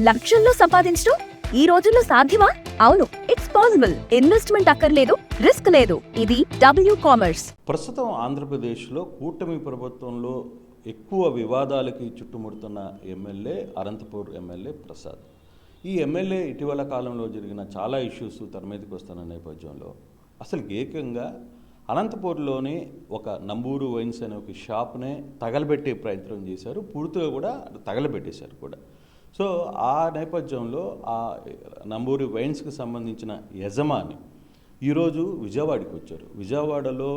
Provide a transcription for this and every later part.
లక్షల్లో సంపాదించడం ఈ రోజుల్లో సాధ్యమా? అవును, ఇట్స్ పాసిబుల్. ఇన్వెస్ట్మెంట్ అక్కర్లేదు, రిస్క్ లేదు. ఇది డబ్ల్యూ కామర్స్. ప్రస్తుతం ఆంధ్రప్రదేశ్లో కూటమి ప్రభుత్వంలో ఎక్కువ వివాదాలకి చుట్టుముడుతున్న ఎమ్మెల్యే అనంతపూర్ ఎమ్మెల్యే ప్రసాద్. ఈ ఎమ్మెల్యే ఇటీవల కాలంలో జరిగిన చాలా ఇష్యూస్ తెర మీదకి వస్తున్న నేపథ్యంలో అసలు ఏకంగా అనంతపూర్లోని ఒక నంబూరు వైన్స్ అనే ఒక షాప్నే తగలబెట్టే ప్రయత్నం చేశారు. పూర్తిగా కూడా తగలబెట్టేశారు కూడా. సో ఆ నేపథ్యంలో ఆ నంబూరి వైన్స్కి సంబంధించిన యజమాని ఈరోజు విజయవాడకి వచ్చారు. విజయవాడలో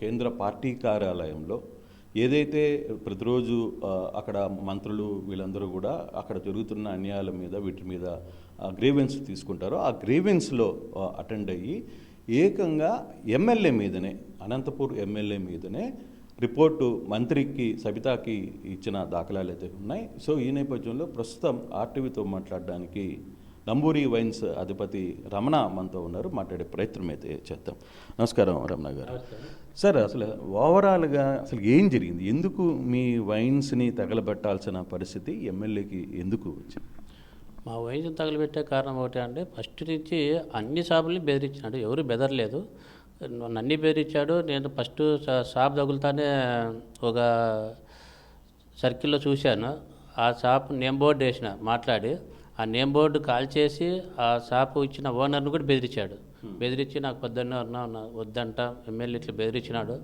కేంద్ర పార్టీ కార్యాలయంలో ఏదైతే ప్రతిరోజు అక్కడ మంత్రులు వీళ్ళందరూ కూడా అక్కడ జరుగుతున్న అన్యాయాల మీద వీటి మీద గ్రీవెన్స్ తీసుకుంటారో ఆ గ్రీవెన్స్లో అటెండ్ అయ్యి ఏకంగా ఎమ్మెల్యే మీదనే, అనంతపూర్ ఎమ్మెల్యే మీదనే రిపోర్టు మంత్రికి సబితాకి ఇచ్చిన దాఖలాలు అయితే ఉన్నాయి. సో ఈ నేపథ్యంలో ప్రస్తుతం ఆర్టీవీతో మాట్లాడడానికి నంబూరి వైన్స్ అధిపతి రమణ మనతో ఉన్నారు. మాట్లాడే ప్రయత్నం అయితే చేద్దాం. నమస్కారం రమణ గారు. సార్, అసలు ఓవరాల్గా అసలు ఏం జరిగింది? ఎందుకు మీ వైన్స్ని తగలబెట్టాల్సిన పరిస్థితి ఎమ్మెల్యేకి ఎందుకు వచ్చింది? మా వైన్స్ తగలబెట్టే కారణం ఒకటి అంటే, ఫస్ట్ నుంచి అన్ని షాపుల్ని బెదిరించినాడు. ఎవరు బెదరలేదు, నన్ను బెదిరించాడు. నేను ఫస్ట్ షాప్ తగులుతానే ఒక సర్కిల్లో చూశాను. ఆ షాప్ నేమ్ బోర్డు వేసిన మాట్లాడి, ఆ నేమ్ బోర్డు కాల్ చేసి ఆ షాపు ఇచ్చిన ఓనర్ని కూడా బెదిరించాడు. బెదిరించి నాకు పొద్దున్న వద్దంట ఎమ్మెల్యే ఇట్లా బెదిరించినాడు,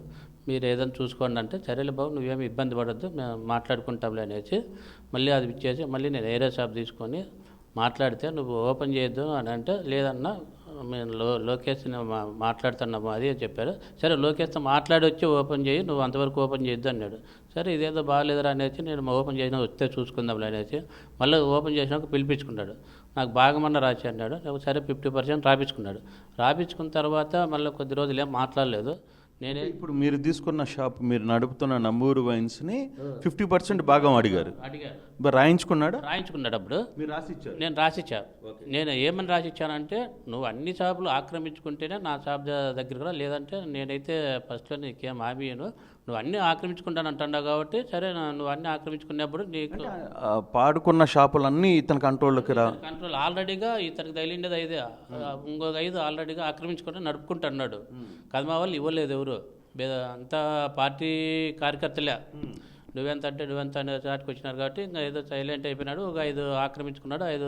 మీరు ఏదైనా చూసుకోండి అంటే, సరేలే బాబు నువ్వేమి ఇబ్బంది పడద్దు, మేము మాట్లాడుకుంటాంలే అనేసి మళ్ళీ అది ఇచ్చేసి మళ్ళీ నేను ఏరే షాప్ తీసుకొని మాట్లాడితే, నువ్వు ఓపెన్ చేయొద్దు అని అంటే, లేదన్నా మేము లోకేష్ని మాట్లాడుతున్నాము అది చెప్పారు. సరే లోకేష్తో మాట్లాడి వచ్చి ఓపెన్ చేయి, నువ్వు అంతవరకు ఓపెన్ చేయొద్దు అన్నాడు. సరే ఇదేదో బాగాలేదురా అనేసి నేను ఓపెన్ చేసిన వస్తే చూసుకుందాంలే అనేసి మళ్ళీ ఓపెన్ చేసినాక పిలిపించుకున్నాడు. నాకు భాగమన్న రాసి అన్నాడు. సరే 50% రాపించుకున్నాడు. రాపించుకున్న తర్వాత మళ్ళీ కొద్ది రోజులు ఏం మాట్లాడలేదు. నేనే ఇప్పుడు మీరు తీసుకున్న షాప్, మీరు నడుపుతున్న నంబూరు వైన్స్ని 50% భాగం అడిగారు. రాయించుకున్నాడు అప్పుడు మీరు రాసిచ్చారు. నేను రాసిచ్చా. నేను ఏమని రాసిచ్చానంటే, నువ్వు అన్ని షాపులు ఆక్రమించుకుంటేనే నా షాప్ దగ్గర కూడా, లేదంటే నేనైతే ఫస్ట్లో నీకేం హామీను, నువ్వు అన్నీ ఆక్రమించుకుంటాను అంటున్నావు కాబట్టి, సరే నువ్వు అన్నీ ఆక్రమించుకున్నప్పుడు నీకు పాడుకున్న షాపులన్నీ ఇతని కంట్రోల్లోకి కంట్రోల్ ఆల్రెడీగా ఇతనికి తగిలిండేది 5, ఇంకొక 5 ఆల్రెడీగా ఆక్రమించుకుంటే నడుపుకుంటున్నాడు. కదా మా వాళ్ళు ఇవ్వలేదు ఎవరు, అంతా పార్టీ కార్యకర్తలే. నువ్వెంత అనే చాటుకు వచ్చినారు కాబట్టి ఇంకా ఏదో సైలెంట్ అయిపోయినాడు. ఒక 5 ఆక్రమించుకున్నాడు, 5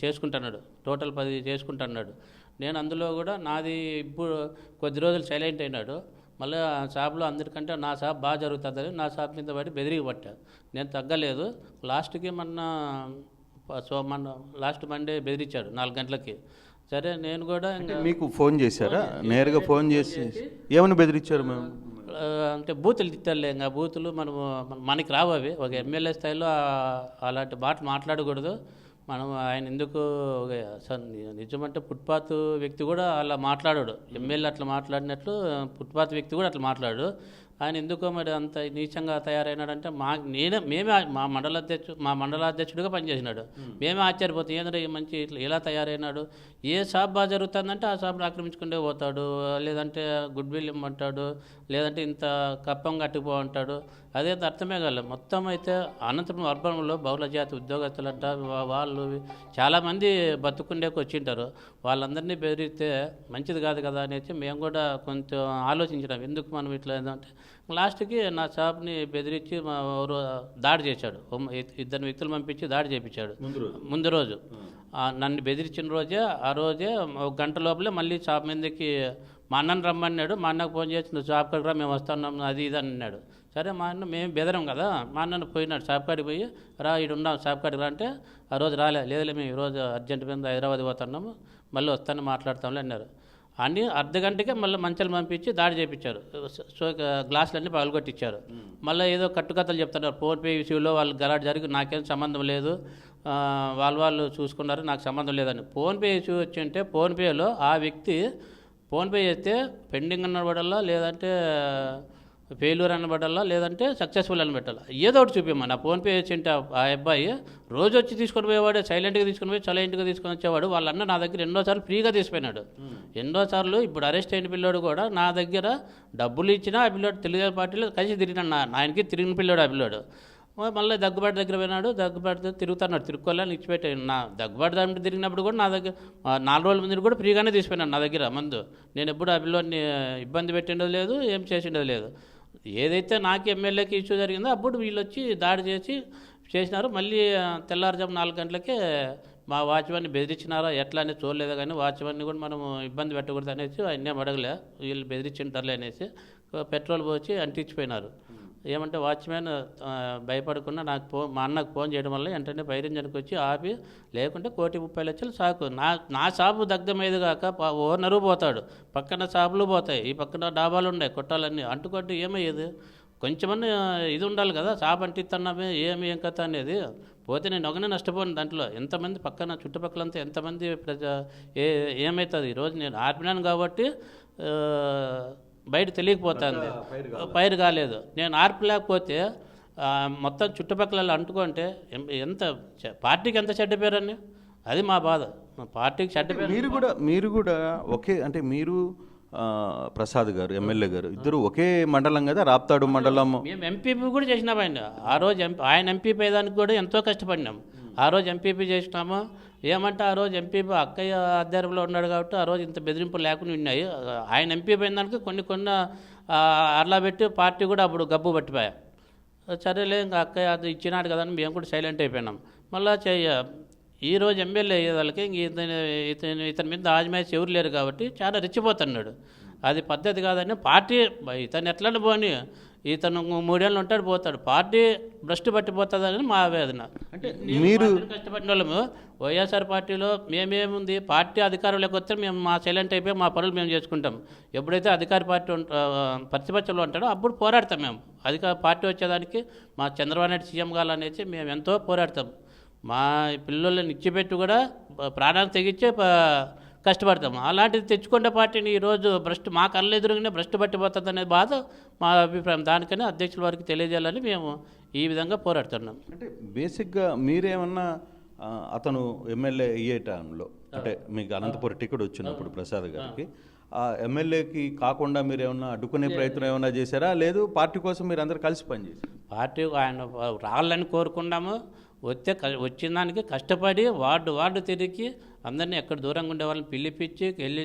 చేసుకుంటున్నాడు, టోటల్ 10 చేసుకుంటున్నాడు. నేను అందులో కూడా నాది ఇప్పుడు కొద్ది రోజులు సైలెంట్ అయినాడు. మళ్ళీ ఆ షాప్లో అందరికంటే నా షాప్ బాగా జరుగుతుందని నా షాప్ మీద పడి బెదిరికి పట్టాను. నేను తగ్గలేదు. లాస్ట్కి లాస్ట్ మండే బెదిరించాడు 4 గంటలకి. సరే నేను కూడా మీకు ఫోన్ చేశారా? నేరుగా ఫోన్ చేసి ఏమని బెదిరించారు? మేము అంటే బూతులు తిట్టాలి, ఇంకా బూతులు మనకి రావు అవి. ఒక ఎమ్మెల్యే స్థాయిలో అలాంటి మాట్లాడకూడదు. మనం ఆయన ఎందుకు నిజమంటే ఫుట్పాత్ వ్యక్తి కూడా అలా మాట్లాడాడు. ఎమ్మెల్యే అట్లా మాట్లాడినట్లు ఫుట్పాత్ వ్యక్తి కూడా అట్లా మాట్లాడు. ఆయన ఎందుకో మరి అంత నీచంగా తయారైనాడంటే మేమే మా మండలాధ్యక్షుడిగా పనిచేసినాడు. మేమే ఆశ్చర్యపోతాం, ఏంటంటే మంచి ఇట్లా ఎలా తయారైనాడు. ఏ షాప్ బాగా జరుగుతుందంటే ఆ షాప్ని ఆక్రమించుకుంటే పోతాడు, లేదంటే గుడ్ విల్ ఇమ్మంటాడు, లేదంటే ఇంత కప్పం కట్టిపో అంటాడు. అదే అర్థమే కాలేదు. మొత్తం అయితే అనంతపురం అర్బన్లో బహుళ జాతి ఉద్యోగస్తులంట, వాళ్ళు చాలామంది బతుకుండేకి వచ్చింటారు. వాళ్ళందరినీ బెదిరిస్తే మంచిది కాదు కదా అనేసి మేము కూడా కొంచెం ఆలోచించినాం, ఎందుకు మనం ఇట్లా ఏంటంటే. లాస్ట్కి నా షాప్ని బెదిరించి ఎవరు దాడి చేశాడు. 2 వ్యక్తులు పంపించి దాడి చేయించాడు ముందు రోజు. నన్ను బెదిరించిన రోజే, ఆ రోజే 1 గంట లోపలే మళ్ళీ షాప్ మీదకి మా అన్నను రమ్మన్నాడు. మా అన్నకు ఫోన్ చేసి, నువ్వు షాప్ కాడికి రా, మేము వస్తున్నాం అది ఇది అన్నాడు. సరే మా అన్న, మేము బెదరం కదా, మా అన్నను పోయినాడు షాప్ కాడికి పోయి, రా ఇటు ఉన్నాం షాప్ కాడికి రా అంటే, ఆ రోజు లేదులే మేము ఈరోజు అర్జెంట్ మీద హైదరాబాద్ పోతున్నాము, మళ్ళీ వస్తాను మాట్లాడతాంలే అన్నారు. అన్నీ అర్ధగంటకే మళ్ళీ మంచాలు పంపించి దాడి చేయించారు. సో గ్లాసులన్నీ పగలగొట్టించారు. మళ్ళీ ఏదో కట్టుకథలు చెప్తున్నారు. ఫోన్పే ఇష్యూలో వాళ్ళు గలాట్ జరిగి నాకేం సంబంధం లేదు, వాళ్ళు చూసుకున్నారు, నాకు సంబంధం లేదని. ఫోన్పే ఇష్యూ వచ్చి ఉంటే ఫోన్పేలో ఆ వ్యక్తి ఫోన్పే చేస్తే పెండింగ్ అన్నబడాలా, లేదంటే ఫెయిల్యూర్ అనబడాలా, లేదంటే సక్సెస్ఫుల్ అని పెట్టాలా, ఏదో ఒకటి చూపించమని. ఆ ఫోన్పే చేసింటే ఆ అబ్బాయి రోజు వచ్చి తీసుకొని పోయేవాడు, సైలెంట్గా తీసుకొని పోయి సైలెంట్గా తీసుకొని వచ్చేవాడు. వాళ్ళన్న నా దగ్గర ఎన్నోసార్లు ఫ్రీగా తీసిపోయినాడు. ఎన్నోసార్లు ఇప్పుడు అరెస్ట్ అయిన పిల్లోడు కూడా నా దగ్గర డబ్బులు ఇచ్చినా ఆ పిల్లోడు తెలుగుదేశం పార్టీలో కలిసి తిరిగినాడు. ఆయనకి తిరిగిన పిల్లోడు ఆ పిల్లోడు. మళ్ళీ దగ్గుబాటి దగ్గర పోయినాడు, దగ్గుబాటి తిరుగుతున్నాడు, తిరుక్కోవాలని ఇచ్చిపెట్టాడు. నా దగ్గుబాటి దగ్గర తిరిగినప్పుడు కూడా నా దగ్గర 4 రోజుల ముందు కూడా ఫ్రీగానే తీసిపోయినాడు నా దగ్గర మందు. నేను ఎప్పుడు ఆ పిల్లోని ఇబ్బంది పెట్టిండదు లేదు, ఏం చేసిండదు లేదు. ఏదైతే నాకు ఎమ్మెల్యేకి ఇష్యూ జరిగిందో అప్పుడు వీళ్ళు వచ్చి దాడి చేసినారు. మళ్ళీ తెల్లారుజాము 4 గంటలకే మా వాచ్మెన్ని బెదిరించినారా ఎట్లా అనేది చూడలేదు, కానీ వాచ్మెన్ని కూడా మనం ఇబ్బంది పెట్టకూడదు అనేసి ఆయన అడగలే, వీళ్ళు బెదిరించింటారులే అనేసి పెట్రోల్ పోసి అంటించిపోయినారు. ఏమంటే వాచ్మెన్ భయపడకుండా మా అన్నకు ఫోన్ చేయడం వల్ల వెంటనే ఫైర్ ఇంజన్కి వచ్చి ఆపి, లేకుంటే 1,30,00,000 సాకు. నా షాపు దగ్ధమయ్యేది కాక ఓనరు పోతాడు, పక్కన షాపులు పోతాయి, ఈ పక్కన డాబాలు ఉన్నాయి, కొట్టాలన్నీ అంటుకొట్టు ఏమయ్యేది. కొంచెమన్నా ఇది ఉండాలి కదా, షాప్ అంటిస్తున్నామే ఏం కథ అనేది. పోతే నేను ఒకనే నష్టపోను దాంట్లో. ఎంతమంది పక్కన చుట్టుపక్కలంతా ఎంతమంది ఏమవుతుంది. ఈరోజు నేను ఆర్పినాను కాబట్టి బయట తెలియకపోతుంది, పైరు కాలేదు. నేను ఆర్పలేకపోతే మొత్తం చుట్టుపక్కల అంటుకుంటే ఎంత పార్టీకి ఎంత చెడ్డ పేరని, అది మా బాధ. పార్టీకి చెడ్డ పేరు. మీరు కూడా ఒకే అంటే మీరు ప్రసాద్ గారు ఎమ్మెల్యే గారు ఇద్దరు ఒకే మండలం కదా, రాప్తాడు మండలం. మేము ఎంపీపీ కూడా చేసినాం ఆ రోజు. ఆయన ఎంపీపీ అయ్యేదానికి కూడా ఎంతో కష్టపడినాం. ఆ రోజు ఎంపీపీ చేసినాము. ఏమంటే ఆ రోజు ఎంపీపీ అక్కయ్య ఆధ్వర్యంలో ఉన్నాడు కాబట్టి ఆ రోజు ఇంత బెదిరింపులు లేకుండా ఉన్నాయి. ఆయన ఎంపీపీ అయిన దానికి కొన్ని అర్లా పెట్టి పార్టీ కూడా అప్పుడు గబ్బు పట్టిపోయా. సరేలే ఇంకా అక్కయ్య అది ఇచ్చినాడు కదా అని మేము కూడా సైలెంట్ అయిపోయినాం. మళ్ళీ ఈరోజు ఎమ్మెల్యే అయ్యేదానికి ఇతని మీద ఆజమాయిషి ఎవరు లేరు కాబట్టి చాలా రెచ్చిపోతున్నాడు. అది పద్ధతి కాదని పార్టీ ఇతను ఎట్లా పోని, ఇతను 3 ఏళ్ళు ఉంటాడు పోతాడు, పార్టీ భ్రష్టు పట్టిపోతుందని మా ఆవేదన. అంటే మీరు కష్టపడిన వాళ్ళము వైఎస్ఆర్ పార్టీలో మేమేముంది, పార్టీ అధికారంలోకి వస్తే మేము మా సైలెంట్ అయిపోయి మా పనులు మేము చేసుకుంటాం. ఎప్పుడైతే అధికార పార్టీ ప్రతిపక్షంలో ఉంటాడో అప్పుడు పోరాడతాం మేము. పార్టీ వచ్చేదానికి మా చంద్రబాబు నాయుడు సీఎం కావాలనేసి మేము ఎంతో పోరాడతాం. మా పిల్లల్ని ఇచ్చిపెట్టి కూడా ప్రాణాలు తెగించే కష్టపడతాము. అలాంటిది తెచ్చుకునే పార్టీని ఈరోజు మా కళ్ళ ఎదురుగానే భ్రష్టు పట్టిపోతుంది అనే బాధ మా అభిప్రాయం. దానికనే అధ్యక్షుల వారికి తెలియజేయాలని మేము ఈ విధంగా పోరాడుతున్నాం. అంటే బేసిక్గా మీరేమన్నా అతను ఎమ్మెల్యే అయ్యే టైంలో అంటే మీకు అనంతపురం టికెట్ వచ్చినప్పుడు ప్రసాద్ గారికి ఆ ఎమ్మెల్యేకి కాకుండా మీరు ఏమన్నా అడ్డుకునే ప్రయత్నం ఏమన్నా చేశారా, లేదు పార్టీ కోసం మీరు అందరు కలిసి పనిచేశారు? పార్టీ ఆయన రావాలని కోరుకున్నాము. వచ్చిన దానికి కష్టపడి వార్డు తిరిగి అందరినీ ఎక్కడ దూరంగా ఉండే వాళ్ళని పిలిపించి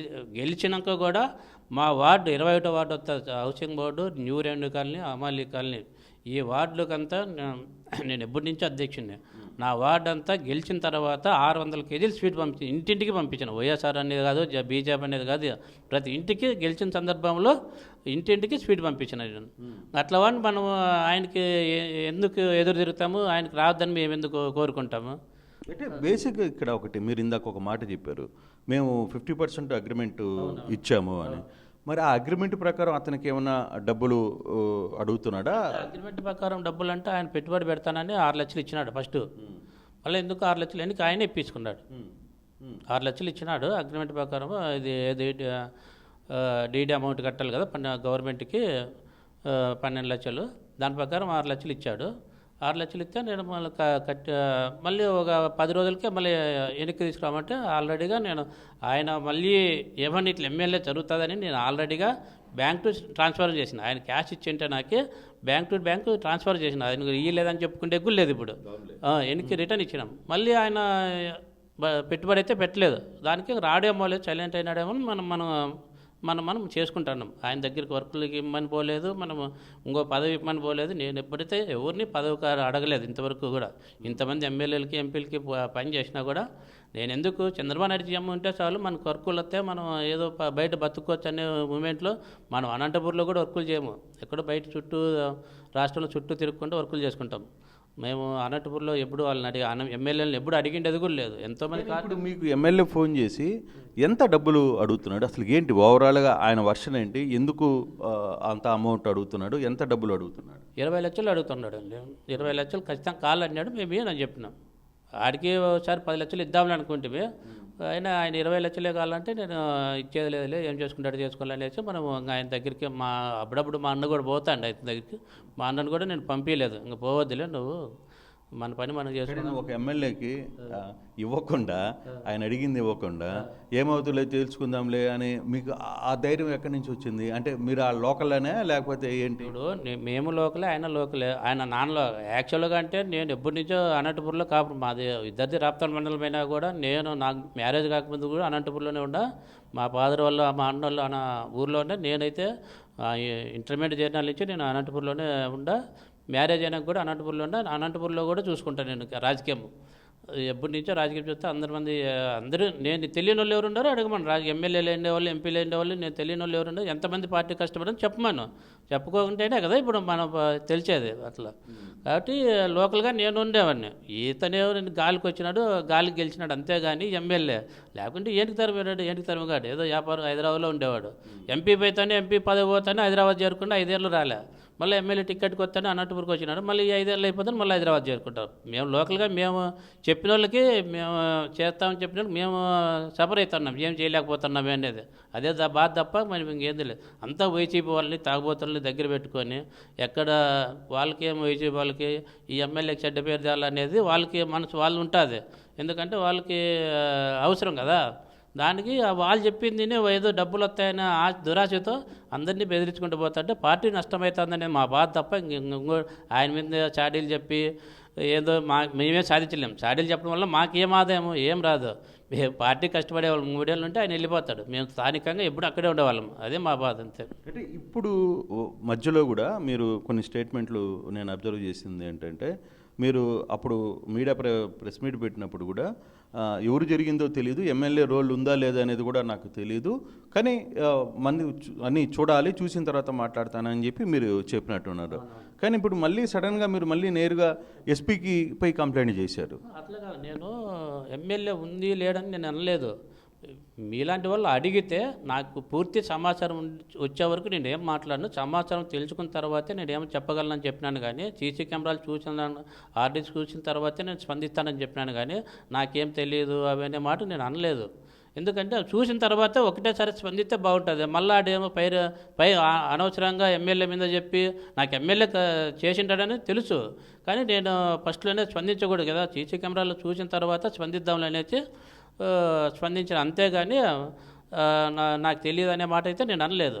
గెలిచినాక కూడా మా వార్డు 21వ వార్డు వస్తుంది, housing board, new revenue colony, Amali colony, ఈ వార్డులకంతా నేను ఎప్పటి నుంచో అధ్యక్షుడిని. నా వార్డు అంతా గెలిచిన తర్వాత 600 కేజీలు స్వీట్ ఇంటింటికి పంపించాను. వైఎస్ఆర్ అనేది కాదు, బీజేపీ అనేది కాదు, ప్రతి ఇంటికి గెలిచిన సందర్భంలో ఇంటింటికి స్వీట్ పంపించాను. అట్లా వాడిని మనం ఆయనకి ఎందుకు ఎదురు తిరుగుతాము, ఆయనకి రావద్దని మేము ఎందుకు కోరుకుంటాము? అంటే బేసిక్గా ఇక్కడ ఒకటి మీరు ఇందాక ఒక మాట చెప్పారు, మేము 50% అగ్రిమెంట్ ఇచ్చాము అని. మరి ఆ అగ్రిమెంట్ ప్రకారం అతనికి ఏమైనా డబ్బులు అడుగుతున్నాడా? అగ్రిమెంట్ ప్రకారం డబ్బులు అంటే ఆయన పెట్టుబడి పెడతానని 6 లక్షలు ఇచ్చినాడు ఫస్ట్. మళ్ళీ ఎందుకు 6 లక్షలు ఎందుకు ఆయన ఇప్పించుకున్నాడు. 6 లక్షలు ఇచ్చినాడు అగ్రిమెంట్ ప్రకారం. ఇది డీడీ అమౌంట్ కట్టాలి కదా గవర్నమెంట్కి 12 లక్షలు. దాని ప్రకారం 6 లక్షలు ఇచ్చాడు. 6 లక్షలు ఇస్తే నేను మళ్ళీ ఒక 10 రోజులకే మళ్ళీ వెనక్కి తీసుకురామంటే ఆల్రెడీగా నేను ఆయన మళ్ళీ ఏమన్నా ఇట్లా ఎమ్మెల్యే జరుగుతుందని నేను ఆల్రెడీగా బ్యాంక్ టు ట్రాన్స్ఫర్ చేసిన. ఆయన క్యాష్ ఇచ్చింటే నాకే బ్యాంక్ టు బ్యాంక్ ట్రాన్స్ఫర్ చేసిన. ఆయన ఇయ్యలేదని చెప్పుకుంటే ఎగ్గులు లేదు. ఇప్పుడు వెనక్కి రిటర్న్ ఇచ్చినాం. మళ్ళీ ఆయన పెట్టుబడి అయితే పెట్టలేదు. దానికి రాడేమో లేదు, సైలెంట్ అయినాడేమో మనం చేసుకుంటున్నాం. ఆయన దగ్గరికి వర్కులకి ఇమ్మని పోలేదు, మనం ఇంకో పదవి ఇమ్మని పోలేదు. నేను ఎప్పుడైతే ఎవరిని పదవి అడగలేదు ఇంతవరకు కూడా. ఇంతమంది ఎమ్మెల్యేలకి ఎంపీలకి పని చేసినా కూడా నేను ఎందుకు చంద్రబాబు నాయుడు సీఎం ఉంటే చాలు మనకు వర్కులు వస్తే మనం ఏదో బయట బతుక్కోవచ్చు అనే మూమెంట్లో మనం అనంతపూర్లో కూడా వర్కులు చేయము. ఎక్కడో బయట రాష్ట్రంలో చుట్టూ తిరుగుకుంటూ వర్కులు చేసుకుంటాం. మేము అనంతపూర్లో ఎప్పుడు వాళ్ళని ఎమ్మెల్యేలను ఎప్పుడు అడిగిండేది కూడా లేదు. ఎంతోమంది ఇప్పుడు మీకు ఎమ్మెల్యే ఫోన్ చేసి ఎంత డబ్బులు అడుగుతున్నాడు, అసలు ఏంటి ఓవరాల్గా ఆయన వర్షన్ ఏంటి, ఎందుకు అంత అమౌంట్ అడుగుతున్నాడు, ఎంత డబ్బులు అడుగుతున్నాడు? 20 లక్షలు అడుగుతున్నాడు అండి. 20 లక్షలు ఖచ్చితంగా కావాలన్నాడు. మేము నేను చెప్పినాం. ఆడికి ఒకసారి 10 లక్షలు ఇద్దామని అనుకుంటే ఆయన 20 లక్షలే కావాలంటే నేను ఇచ్చేది లేదులే, ఏం చేసుకుంటాడు చేసుకోవాలనేసి మనం ఆయన దగ్గరికి అప్పుడప్పుడు మా అన్న కూడా పోతాండి ఆయన దగ్గరికి. మా అన్నను కూడా నేను పంపించలేదు, ఇంకా పోవద్దులే నువ్వు మన పని మనం చేసుకున్నాం. ఒక ఎమ్మెల్యేకి ఇవ్వకుండా, ఆయన అడిగింది ఇవ్వకుండా ఏమవుతుందో తెలుసుకుందాంలే అని మీకు ఆ ధైర్యం ఎక్కడి నుంచి వచ్చింది? అంటే మీరు ఆ లోకల్లోనే లేకపోతే ఏంటి? ఇప్పుడు మేము లోకలే, ఆయన లోకలే. ఆయన నాన్నలో యాక్చువల్గా అంటే నేను ఎప్పటి నుంచో అనంతపురంలో కాపురం, మాది ఇద్దరిది రాప్తాడు మండలం అయినా కూడా నేను నాకు మ్యారేజ్ కాకముందు కూడా అనంతపురంలోనే ఉండా. మా ఫాదర్ వాళ్ళు మా అన్న వాళ్ళు అన్న ఊర్లోనే, నేనైతే ఇంటర్మీడియట్ చేరిన నుంచి నేను అనంతపురంలోనే ఉండా. మ్యారేజ్ అయినాక కూడా అనంతపురంలో ఉండా. అనంతపురంలో కూడా చూసుకుంటాను నేను రాజకీయం. ఎప్పటి నుంచో రాజకీయం చూస్తే అందరూ నేను తెలియని వాళ్ళు ఎవరు ఉన్నారో అడగమను. ఎమ్మెల్యేలు ఉండేవాళ్ళు, ఎంపీలు ఉండేవాళ్ళు, నేను తెలియని వాళ్ళు ఎవరు ఉన్నారు, ఎంతమంది పార్టీ కష్టపడని చెప్పమను. చెప్పుకోకుంటేనే కదా ఇప్పుడు మనం తెలిసేది అట్లా. కాబట్టి లోకల్గా నేను ఉండేవాడిని. ఇతనే గాలికి వచ్చినాడు, గాలికి గెలిచినాడు అంతేగాని ఎమ్మెల్యే లేకుంటే ఏంటికి తరిమాడు, ఏంటికి తరిమగాడు, ఏదో వ్యాపారం హైదరాబాద్లో ఉండేవాడు. ఎంపీ పోతానే, ఎంపీ పదవి పోతానే హైదరాబాద్ చేరుకుంటే 5 ఏళ్ళు రాలే. మళ్ళీ ఎమ్మెల్యే టికెట్కి వస్తానే అనంతపురికి వచ్చినాడు. మళ్ళీ 5 ఏళ్ళు అయిపోతాను మళ్ళీ హైదరాబాద్ చేరుకుంటాం. మేము లోకల్గా మేము చెప్పిన వాళ్ళకి మేము చేస్తామని చెప్పిన వాళ్ళకి మేము సఫర్ అవుతున్నాం, ఏం చేయలేకపోతున్నాం అనేది. అదే బాధ తప్ప మనం ఇంకేంది లేదు. అంతా వైసీపీ వాళ్ళని తాగుబోతుల్ని దగ్గర పెట్టుకొని ఎక్కడ వాళ్ళకేం వైసీపీ వాళ్ళకి ఈ ఎమ్మెల్యేకి చెడ్డ పేరు తేవాలనేది వాళ్ళకి మనసు వాళ్ళు ఉంటుంది. ఎందుకంటే వాళ్ళకి అవసరం కదా. దానికి వాళ్ళు చెప్పింది ఏదో డబ్బులు వస్తాయని దురాశతో అందరినీ బెదిరించుకుంటూ పోతుంటే పార్టీ నష్టమవుతుందనే మా బాధ తప్ప ఇంకో ఆయన మీద చాడీలు చెప్పి ఏదో మేమే సాధించలేము. చాడీలు చెప్పడం వల్ల మాకేం ఆదాయము ఏం రాదు. మేము పార్టీ కష్టపడేవాళ్ళం. 3 ఏళ్ళు ఉంటే ఆయన వెళ్ళిపోతాడు. మేము స్థానికంగా ఎప్పుడు అక్కడే ఉండేవాళ్ళం. అదే మా బాధ అంతే. అంటే ఇప్పుడు మధ్యలో కూడా మీరు కొన్ని స్టేట్మెంట్లు నేను అబ్జర్వ్ చేసింది ఏంటంటే, మీరు అప్పుడు మీడియా ప్రెస్ మీట్ పెట్టినప్పుడు కూడా ఎవరు జరిగిందో తెలియదు, ఎమ్మెల్యే రోల్ ఉందా లేదా అనేది కూడా నాకు తెలియదు, కానీ మంది అన్నీ చూడాలి, చూసిన తర్వాత మాట్లాడతానని చెప్పి మీరు చెప్పినట్టున్నారు. కానీ ఇప్పుడు మళ్ళీ సడన్గా మీరు మళ్ళీ నేరుగా ఎస్పీకి పై కంప్లైంట్ చేశారు. అట్లా కాదు, నేను ఎమ్మెల్యే ఉంది లేడని నేను అనలేదు. మీలాంటి వాళ్ళు అడిగితే నాకు పూర్తి సమాచారం వచ్చే వరకు నేను ఏం మాట్లాడను. సమాచారం తెలుసుకున్న తర్వాతే నేను ఏమో చెప్పగలనని చెప్పినాను. కానీ సీసీ కెమెరాలు చూసిన ఆర్డీస్ చూసిన తర్వాతే నేను స్పందిస్తానని చెప్పినాను. కానీ నాకేం తెలియదు అవనే మాట నేను అనలేదు. ఎందుకంటే చూసిన తర్వాత ఒకటేసారి స్పందిస్తే బాగుంటుంది. మళ్ళీ ఆడేమో పై అనవసరంగా ఎమ్మెల్యే మీద చెప్పి నాకు ఎమ్మెల్యే చేసింటాడని తెలుసు, కానీ నేను ఫస్ట్లోనే స్పందించకూడదు కదా. సీసీ కెమెరాలు చూసిన తర్వాత స్పందిద్దాంలనేసి స్పందించిన, అంతేగాని నాకు తెలియదు అనే మాట అయితే నేను అనలేదు.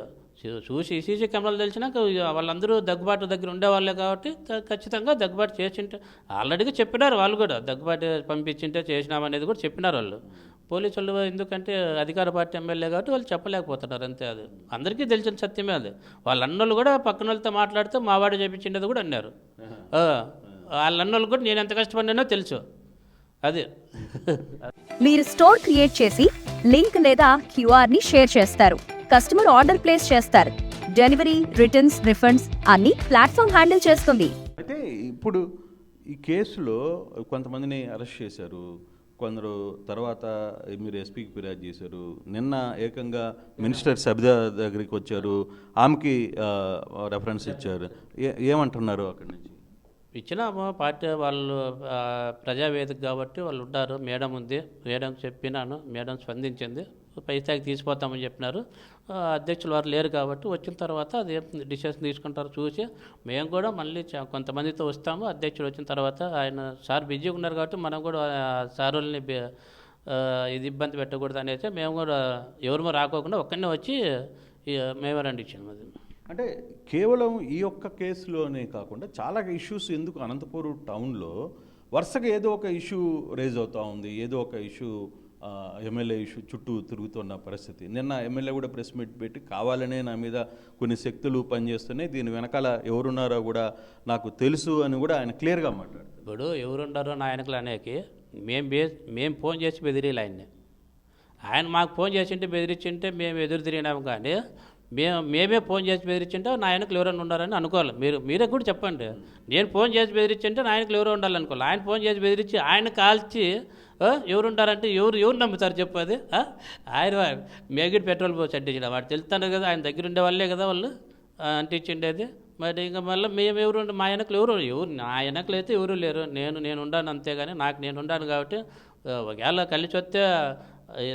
చూసి సీసీ కెమెరాలు తెలిసినాక వాళ్ళందరూ దగ్గుబాటు దగ్గర ఉండేవాళ్ళే కాబట్టి ఖచ్చితంగా దగ్గుబాటు చేసింటే ఆల్రెడీగా చెప్పినారు వాళ్ళు కూడా. దగ్గుబాటు పంపించింటే చేసినామనేది కూడా చెప్పినారు వాళ్ళు. పోలీసు వాళ్ళు ఎందుకంటే అధికార పార్టీ ఎమ్మెల్యే కాబట్టి వాళ్ళు చెప్పలేకపోతున్నారు అంతే. అది అందరికీ తెలిసిన సత్యమే. అది వాళ్ళ అన్నోళ్ళు కూడా పక్కన వాళ్ళతో మాట్లాడితే మావాడు చేపించిండేది కూడా అన్నారు. వాళ్ళ అన్నోళ్ళు కూడా నేను ఎంత కష్టపడినానో తెలుసు. అది మీరు స్టోర్ క్రియేట్ చేసి లింక్ లేదా క్యూఆర్ ని షేర్ చేస్తారు. కస్టమర్ ఆర్డర్ ప్లేస్ చేస్తారు. డెలివరీ, రిటర్న్స్, రిఫండ్స్ అన్ని ప్లాట్ఫామ్ హ్యాండిల్ చేస్తుంది. అయితే ఇప్పుడు ఈ కేసులో కొంతమందిని అరెస్ట్ చేశారు, కొందరు తర్వాత మీరు ఎస్పీకి ఫిర్యాదు చేశారు. నిన్న ఏకంగా మినిస్టర్ సబితా దగ్గరికి వచ్చారు, ఆమెకి రెఫరెన్స్ ఇచ్చారు. ఏమంటున్నారు అక్కడి నుంచి? ఇచ్చినాము. పార్టీ వాళ్ళు ప్రజావేదిక కాబట్టి వాళ్ళు ఉంటారు. మేడం ఉంది, మేడం చెప్పినాను, మేడం స్పందించింది. పై స్థాయికి తీసిపోతామని చెప్పినారు. అధ్యక్షులు వారు లేరు కాబట్టి వచ్చిన తర్వాత అది డిసిషన్ తీసుకుంటారు చూసి. మేము కూడా మళ్ళీ కొంతమందితో వస్తాము. అధ్యక్షుడు వచ్చిన తర్వాత ఆయన సార్ బిజీగా ఉన్నారు కాబట్టి మనం కూడా సార్ వాళ్ళని ఇది ఇబ్బంది పెట్టకూడదు అనేసి మేము కూడా ఎవరు రాకోకుండా ఒక్కడనే వచ్చి మేమే రండి ఇచ్చాము. అది అంటే కేవలం ఈ ఒక్క కేసులోనే కాకుండా చాలా ఇష్యూస్ ఎందుకు అనంతపురం టౌన్లో వరుసగా ఏదో ఒక ఇష్యూ రేజ్ అవుతూ ఉంది, ఏదో ఒక ఇష్యూ ఎమ్మెల్యే ఇష్యూ చుట్టూ తిరుగుతున్న పరిస్థితి. నిన్న ఎమ్మెల్యే కూడా ప్రెస్ మీట్ పెట్టి కావాలనే నా మీద కొన్ని శక్తులు పనిచేస్తున్నాయి, దీని వెనకాల ఎవరున్నారో కూడా నాకు తెలుసు అని కూడా ఆయన క్లియర్గా మాట్లాడారు. ఇప్పుడు ఎవరుండారో నాయకులు అనేకి మేము ఫోన్ చేసి బెదిరీలు ఆయన్ని. ఆయన మాకు ఫోన్ చేసింటే బెదిరించింటే మేము ఎదురు తిరిగినాము. కానీ మేమే ఫోన్ చేసి బెదిరించింటే నాయకులు ఎవరైనా ఉండాలని అనుకోవాలి. మీరే కూడా చెప్పండి. నేను ఫోన్ చేసి బెదిరించింటే నాయకులు ఎవరో ఉండాలనుకోవాలి. ఆయన ఫోన్ చేసి బెదిరించి ఆయన కాల్చి ఎవరుంటారంటే ఎవరు నమ్ముతారు చెప్పది? ఆయన మేగిడి పెట్రోల్ పోసి అంటించిన వాడు తెలుస్తాను కదా, ఆయన దగ్గర ఉండే వాళ్ళే కదా వాళ్ళు అంటించిండేది. మరి ఇంకా మళ్ళీ మేము ఎవరు మా ఆయనకులు ఎవరు నా ఆయనకులు అయితే ఎవరు లేరు. నేను ఉండాను అంతేగాని నేను ఉండాను కాబట్టి ఒకవేళ కలిసి వస్తే,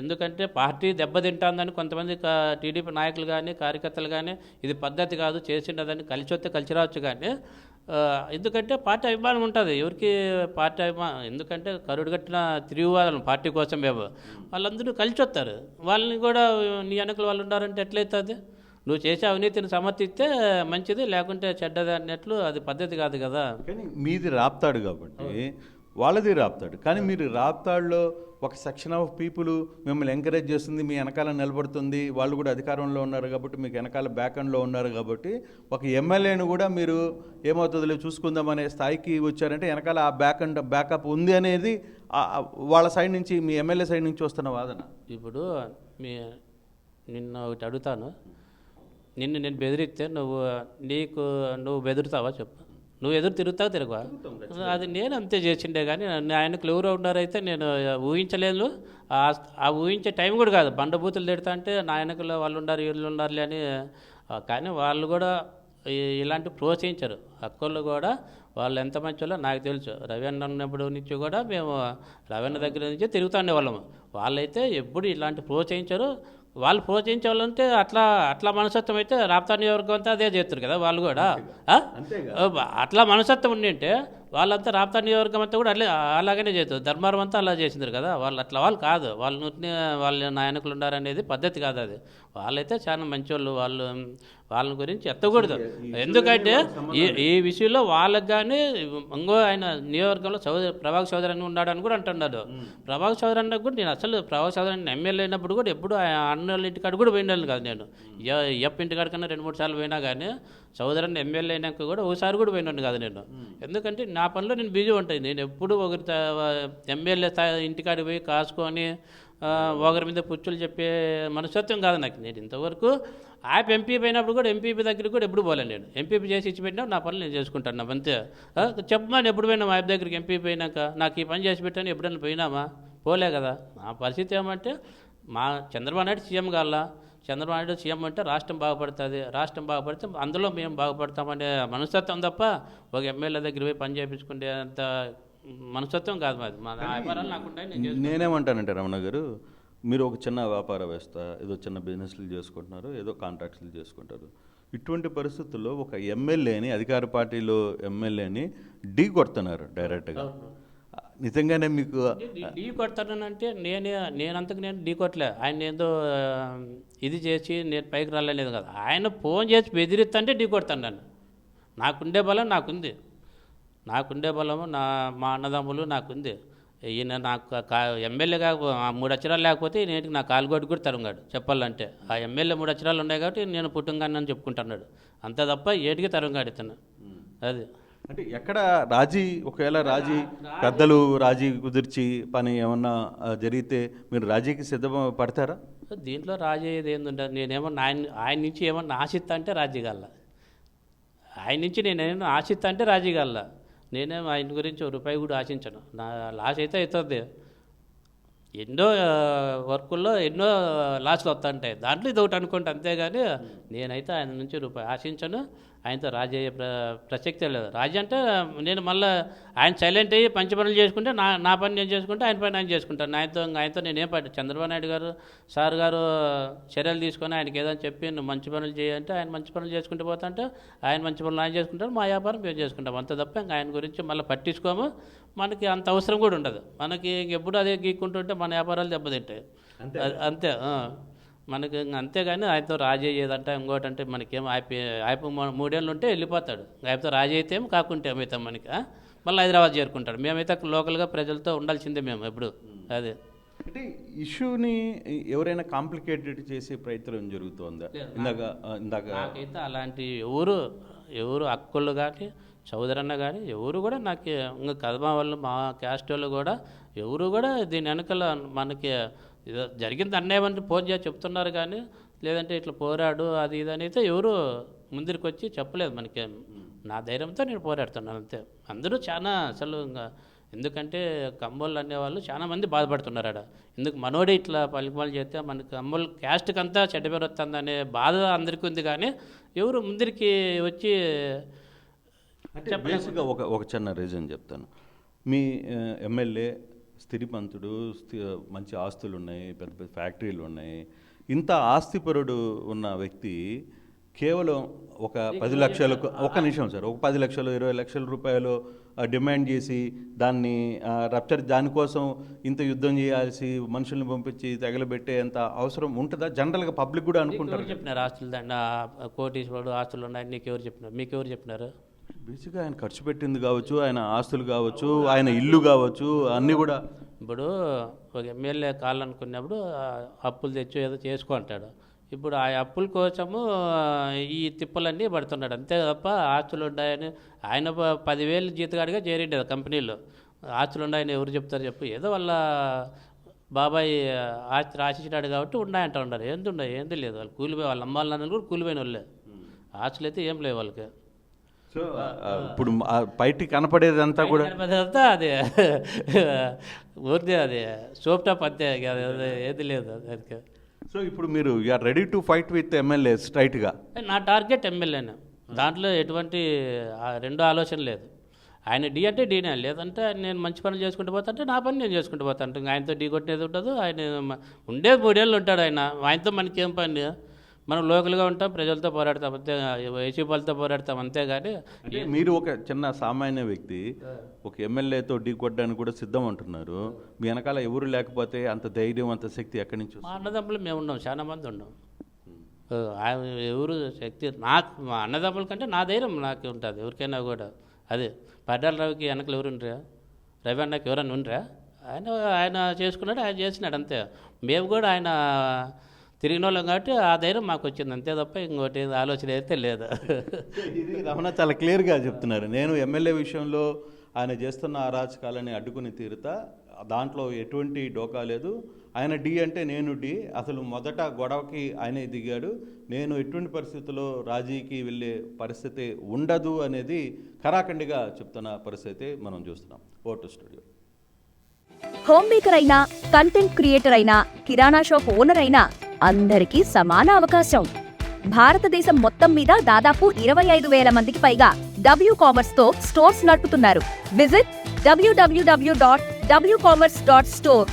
ఎందుకంటే పార్టీ దెబ్బతింటుందని కొంతమంది టీడీపీ నాయకులు కానీ కార్యకర్తలు కానీ ఇది పద్ధతి కాదు చేసిండదని కలిసి వస్తే కలిసి రావచ్చు. కానీ ఎందుకంటే పార్టీ అభిమానం ఉంటుంది ఎవరికి పార్టీ అభిమానం, ఎందుకంటే కరుడు కట్టిన తిరుగువాదం పార్టీ కోసం మేము వాళ్ళందరూ కలిసి వస్తారు. వాళ్ళని కూడా నీ వెనకలు వాళ్ళు ఉన్నారంటే ఎట్లయితుంది? నువ్వు చేసే అవినీతిని సమర్థిస్తే మంచిది, లేకుంటే చెడ్డది అన్నట్లు అది పద్ధతి కాదు కదా. కానీ మీది రాప్తాడు కాబట్టి వాళ్ళది రాప్తాడు, కానీ మీరు రాప్తాడులో ఒక సెక్షన్ ఆఫ్ పీపుల్ మిమ్మల్ని ఎంకరేజ్ చేస్తుంది, మీ వెనకాల నిలబడుతుంది, వాళ్ళు కూడా అధికారంలో ఉన్నారు కాబట్టి మీకు వెనకాల బ్యాక్ అండ్లో ఉన్నారు కాబట్టి ఒక ఎమ్మెల్యేను కూడా మీరు ఏమవుతుందో చూసుకుందామనే స్థాయికి వచ్చారంటే వెనకాల ఆ బ్యాకప్ ఉంది అనేది వాళ్ళ సైడ్ నుంచి, మీ ఎమ్మెల్యే సైడ్ నుంచి వస్తున్న వాదన. ఇప్పుడు నిన్ను ఒకటి అడుగుతాను, నిన్ను నేను బెదిరిస్తే నువ్వు బెదురుతావా చెప్పు? నువ్వు ఎదురు తిరుగుతావు తిరగవా? అది నేను అంతే చేసిండే, కానీ ఆయనకు ఎవరు ఉన్నారైతే నేను ఊహించలేను. ఆ ఊహించే టైం కూడా కాదు. బండబూతులు తిడతా అంటే నా వెనకలో వాళ్ళు ఉన్నారు వీళ్ళు ఉన్నారులే అని. కానీ వాళ్ళు కూడా ఇలాంటి ప్రోత్సహించరు. అక్కోళ్ళు కూడా వాళ్ళు ఎంత మంచోళ్ళో నాకు తెలుసు. రవీణ ఉన్నప్పుడు నుంచి కూడా మేము రవీణ దగ్గర నుంచి తిరుగుతుండే వాళ్ళము. వాళ్ళైతే ఎప్పుడు ఇలాంటి ప్రోత్సహించరు. వాళ్ళు ప్రోత్సహించే వాళ్ళంటే అట్లా మనస్తత్వం అయితే రాప్తా నియోజకవర్గం అంతా అదే చేస్తారు కదా వాళ్ళు కూడా. అట్లా మనస్తత్వం ఉండింటే వాళ్ళంతా రాప్తా నియోజకవర్గం అంతా కూడా అలాగనే చేస్తారు. ధర్మారం అంతా అలా చేసింది కదా. వాళ్ళు కాదు, వాళ్ళు నాయకులు ఉన్నారనేది పద్ధతి కాదు అది. వాళ్ళైతే చాలా మంచోళ్ళు. వాళ్ళ గురించి ఎత్తకూడదు. ఎందుకంటే ఈ విషయంలో వాళ్ళకి కానీ ఇంకో ఆయన నియోజకవర్గంలో ప్రభాకర్ చౌదరి అని ఉన్నాడని కూడా అంటున్నారు. ప్రభాకర్ చౌదరి అన్నకు కూడా నేను అసలు ప్రభాకర్ చౌదరి అని ఎమ్మెల్యే అయినప్పుడు కూడా ఎప్పుడు అన్నోళ్ళ ఇంటికాడ కూడా పోయినాను కాదు నేను. ఇంటికాడ కన్నా 2-3 సార్లు పోయినా కానీ చౌదరి అని ఎమ్మెల్యే అయినాక కూడా ఒకసారి కూడా పోయినాను కాదు నేను. ఎందుకంటే నా పనిలో నేను బిజీ ఉంటాయి. నేను ఎప్పుడు ఒకరి ఎమ్మెల్యే ఇంటికాడికి పోయి కాసుకొని ఒకరి మీద పుచ్చులు చెప్పే మనస్తత్వం కాదు నాకు. నేను ఇంతవరకు ఎంపీ అయినప్పుడు కూడా ఎంపీపీ దగ్గరికి కూడా ఎప్పుడు పోలేను. నేను ఎంపీపీ చేసి ఇచ్చి పెట్టినా నా పనులు నేను చేసుకుంటాను అంతే. చెప్పమని ఎప్పుడు పోయినా మా దగ్గరికి ఎంపీపీ అయినాక నాకు ఈ పని చేసి పెట్టాను ఎప్పుడైనా పోయినామా? పోలే కదా. నా పరిస్థితి ఏమంటే మా చంద్రబాబు నాయుడు సీఎం కావాలా, చంద్రబాబు నాయుడు సీఎం అంటే రాష్ట్రం బాగుపడుతుంది, రాష్ట్రం బాగుపడితే అందులో మేము బాగుపడతామనే మనస్తత్వం తప్ప ఒక ఎమ్మెల్యే దగ్గర పోయి పని చేయించుకునే అంత మనస్తత్వం కాదు మాది. మా వ్యాపారాలు నాకుంటాయి. నేనేమంటానంటే రమణ గారు, మీరు ఒక చిన్న వ్యాపార వ్యవస్థ, ఏదో చిన్న బిజినెస్లు చేసుకుంటున్నారు, ఏదో కాంట్రాక్ట్స్లు చేసుకుంటారు. ఇటువంటి పరిస్థితుల్లో ఒక ఎమ్మెల్యేని, అధికార పార్టీలో ఎమ్మెల్యేని ఢీ కొడుతున్నారు డైరెక్ట్గా. నిజంగానే మీకు ఢీ కొడతానంటే నేనంతకు నేను ఢీ కొట్టలే. ఆయన ఏదో ఇది చేసి నేను పైకి రాలేదు కదా. ఆయన ఫోన్ చేసి బెదిరిస్తుంటే ఢీ కొడతాను. నన్ను నాకుండే బలం నాకుంది, బలము మా అన్నదమ్ములు నాకుంది. ఈయన నాకు ఎమ్మెల్యేగా 3 అక్షరాలు లేకపోతే నేటికి నా కాలుగోటి కూడా తరంగాడు చెప్పాలంటే. ఆ ఎమ్మెల్యే 3 అక్షరాలు ఉన్నాయి కాబట్టి నేను పుట్టుంగానని చెప్పుకుంటున్నాడు అంతే తప్ప ఏటికి తరంగాడు ఇతను. అది అంటే ఎక్కడ రాజీ, ఒకవేళ పెద్దలు రాజీ కుదిర్చి పని ఏమన్నా జరిగితే మీరు రాజీకి సిద్ధపడతారా? దీంట్లో రాజీ అయ్యేది ఏంటంటే నేనేమన్నా ఆయన నుంచి ఏమన్నా ఆశిస్తా అంటే రాజీ గల్లా, ఆయన నుంచి నేనేమన్నా ఆశిస్తా అంటే రాజీ గల్లా. నేనేం ఆయన గురించి రూపాయి కూడా ఆశించను. నా లాస్ అయితే అవుతుంది. ఎన్నో వర్కుల్లో ఎన్నో లాస్లు వస్తుంటాయి, దాంట్లో ఇది ఒకటి అనుకుంటా అంతేగాని నేనైతే ఆయన నుంచి రూపాయి ఆశించను. ఆయనతో రాజీ అయ్యే ప్రసక్తే లేదు. రాజీ అంటే నేను మళ్ళీ ఆయన సైలెంట్ అయ్యి పంచి పనులు చేసుకుంటే నా పని నేను చేసుకుంటే ఆయన పని ఆయన చేసుకుంటాను. ఆయనతో నేనేం పడి చంద్రబాబు నాయుడు గారు సార్ గారు చర్యలు తీసుకొని ఆయనకి ఏదైనా చెప్పి నువ్వు మంచి పనులు చేయంటే ఆయన మంచి పనులు చేసుకుంటూ పోతుంటే ఆయన మంచి పనులు ఆయన చేసుకుంటారు, మా వ్యాపారం మేము చేసుకుంటాం అంత తప్ప ఇంకా ఆయన గురించి మళ్ళీ పట్టించుకోము. మనకి అంత అవసరం కూడా ఉండదు. మనకి ఎప్పుడు అదే గీక్కుంటుంటే మన వ్యాపారాలు దెబ్బతింటాయి అంతే. మనకి అంతేగాని ఆయనతో రాజీ అయ్యేదంటే ఇంకోటి అంటే మనకేం ఆయన 3 ఏళ్ళు ఉంటే వెళ్ళిపోతాడు. ఆయనతో రాజీ అయితే ఏం కాకుంటే ఏమవుతాం మనకి మళ్ళీ హైదరాబాద్ చేరుకుంటాడు. మేమైతే లోకల్గా ప్రజలతో ఉండాల్సిందే మేము ఎప్పుడు. అదే అంటే ఇష్యూని ఎవరైనా కాంప్లికేటెడ్ చేసే ప్రయత్నం జరుగుతుందా? ఇందాక నాకైతే అలాంటి ఎవరు అక్కళ్ళు కానీ చౌదరన్న కానీ ఎవరు కూడా నాకు ఇంకా కదమా వాళ్ళు మా క్యాస్ట్ వాళ్ళు కూడా ఎవరు కూడా దీని వెనకాల మనకి జరిగింది అన్నయ్య అంటే ఫోన్ చేసి చెప్తున్నారు కానీ లేదంటే ఇట్లా పోరాడు అది ఇది అని అయితే ఎవరు ముందరికి వచ్చి చెప్పలేదు మనకి. నా ధైర్యంతో నేను పోరాడుతున్నాను అంతే. అందరూ చాలా అసలు ఇంకా ఎందుకంటే కమ్మోళ్ళు అనేవాళ్ళు చాలా మంది బాధపడుతున్నారు ఆడ. ఎందుకు మనోడే ఇట్లా పలికిమాలు చేస్తే మనకి కమ్మోళ్ళు క్యాస్ట్కి అంతా చెడ్డ పేరు వస్తుంది అనే బాధ అందరికీ ఉంది కానీ ఎవరు ముందరికి వచ్చి అంటే బేసిక్గా ఒక చిన్న రీజన్ చెప్తాను. మీ ఎమ్మెల్యే స్థితిమంతుడు, మంచి ఆస్తులు ఉన్నాయి, పెద్ద పెద్ద ఫ్యాక్టరీలు ఉన్నాయి. ఇంత ఆస్తిపరుడు ఉన్న వ్యక్తి కేవలం ఒక 10 లక్షలకు, ఒక్క నిమిషం సార్, ఒక 10 లక్షలు 20 లక్షల రూపాయలు డిమాండ్ చేసి దాన్ని రప్చర్, దానికోసం ఇంత యుద్ధం చేయాల్సి మనుషుల్ని పంపించి తగలబెట్టే అంత అవసరం ఉంటుందా? జనరల్గా పబ్లిక్ కూడా అనుకుంటారు. ఎవరు చెప్పినారు ఆస్తులు దాన్ని కోటీశ్వరుడు ఆస్తులు ఉన్నాయి నీకు ఎవరు చెప్పినారు? మీకు ఎవరు చెప్పినారు? బేసిక్గా ఆయన ఖర్చు పెట్టింది కావచ్చు, ఆయన ఆస్తులు కావచ్చు, ఆయన ఇల్లు కావచ్చు, అన్నీ కూడా. ఇప్పుడు ఒక ఎమ్మెల్యే కావాలనుకున్నప్పుడు అప్పులు తెచ్చి ఏదో చేసుకో అంటాడు. ఇప్పుడు ఆ అప్పుల కోసము ఈ తిప్పలన్నీ పడుతున్నాడు అంతే తప్ప ఆస్తులు ఉన్నాయని ఆయన 10,000 జీతగాడిగా చేరిండు కంపెనీలో. ఆస్తులు ఉన్నాయని ఎవరు చెప్తారు చెప్పు? ఏదో వాళ్ళ బాబాయ్ ఆస్తి రాసిచ్చినాడు కాబట్టి ఉన్నాయంట ఉన్నారు. ఏంది లేదు, వాళ్ళు కూలిపోయి వాళ్ళ అమ్మాళ్ళ నాన్నలు కూడా కూలిపోయిన వాళ్ళే. ఆస్తులు అయితే ఏం లేవు వాళ్ళకి. సో ఇప్పుడు బయటికి కనపడేదంతా కూడా అంతా అదే ఊరిదే, అది సోప్ టాప్ అంతే, ఏది లేదు దానికి. సో ఇప్పుడు మీరు you are ready to fight with MLA స్ట్రైట్గా? నా టార్గెట్ ఎమ్మెల్యేనే, దాంట్లో ఎటువంటి రెండో ఆలోచన లేదు. ఆయన డి అంటే డీనే, లేదంటే నేను మంచి పనులు చేసుకుంటూ పోతా అంటే నా పని నేను చేసుకుంటూ పోతాను. ఇంకా ఆయనతో ఢీ కొట్టేది ఉండదు. ఆయన ఉండేది 3 ఏళ్ళు ఉంటాడు. ఆయనతో మనకి ఏం పని? మనం లోకల్గా ఉంటాం, ప్రజలతో పోరాడతాం అంతే, వైసీపీలతో పోరాడతాం అంతే. కానీ మీరు ఒక చిన్న సామాన్య వ్యక్తి ఒక ఎమ్మెల్యేతో ఢీ కొట్టడానికి కూడా సిద్ధం అంటున్నారు. మీ వెనకాల ఎవరు లేకపోతే అంత ధైర్యం, అంత శక్తి ఎక్కడి నుంచి? మా అన్నదమ్ములు మేము ఉన్నాం, చాలా మంది ఉన్నాం. ఎవరు శక్తి నాకు, మా అన్నదమ్ముల కంటే నా ధైర్యం నాకు ఉంటుంది ఎవరికైనా కూడా. అదే పడ్డాల రవికి వెనకలు ఎవరు ఉండరా? రవి అన్నకి ఎవరన్నా ఉండరా? ఆయన చేసుకున్నాడు, ఆయన చేసినాడు అంతే. మేము కూడా ఆయన తిరిగిన వాళ్ళం కాబట్టి ఆ ధైర్యం మాకు వచ్చింది అంతే తప్ప ఇంకోటి ఆలోచన అయితే లేదు. ఇది రమణ చాలా క్లియర్గా చెప్తున్నారు. నేను ఎమ్మెల్యే విషయంలో ఆయన చేస్తున్న అరాచకాలని అడ్డుకుని తీరుతా, దాంట్లో ఎటువంటి డోకా లేదు. ఆయన డి అంటే నేను డి. అసలు మొదట గొడవకి ఆయనే దిగాడు. నేను ఎటువంటి పరిస్థితుల్లో రాజీకి వెళ్ళే పరిస్థితి ఉండదు అనేది ఖరాఖండిగా చెప్తున్న పరిస్థితి మనం చూస్తున్నాం. Vote studio. హోమ్ మేకర్ అయినా, కంటెంట్ క్రియేటర్ అయినా, కిరాణా షాప్ ఓనర్ అయినా అందరికీ సమాన అవకాశం. భారతదేశం మొత్తం మీద దాదాపు 25,000 మందికి పైగా WCommerce తో స్టోర్స్ నడుపుతున్నారు. Visit www.wcommerce.store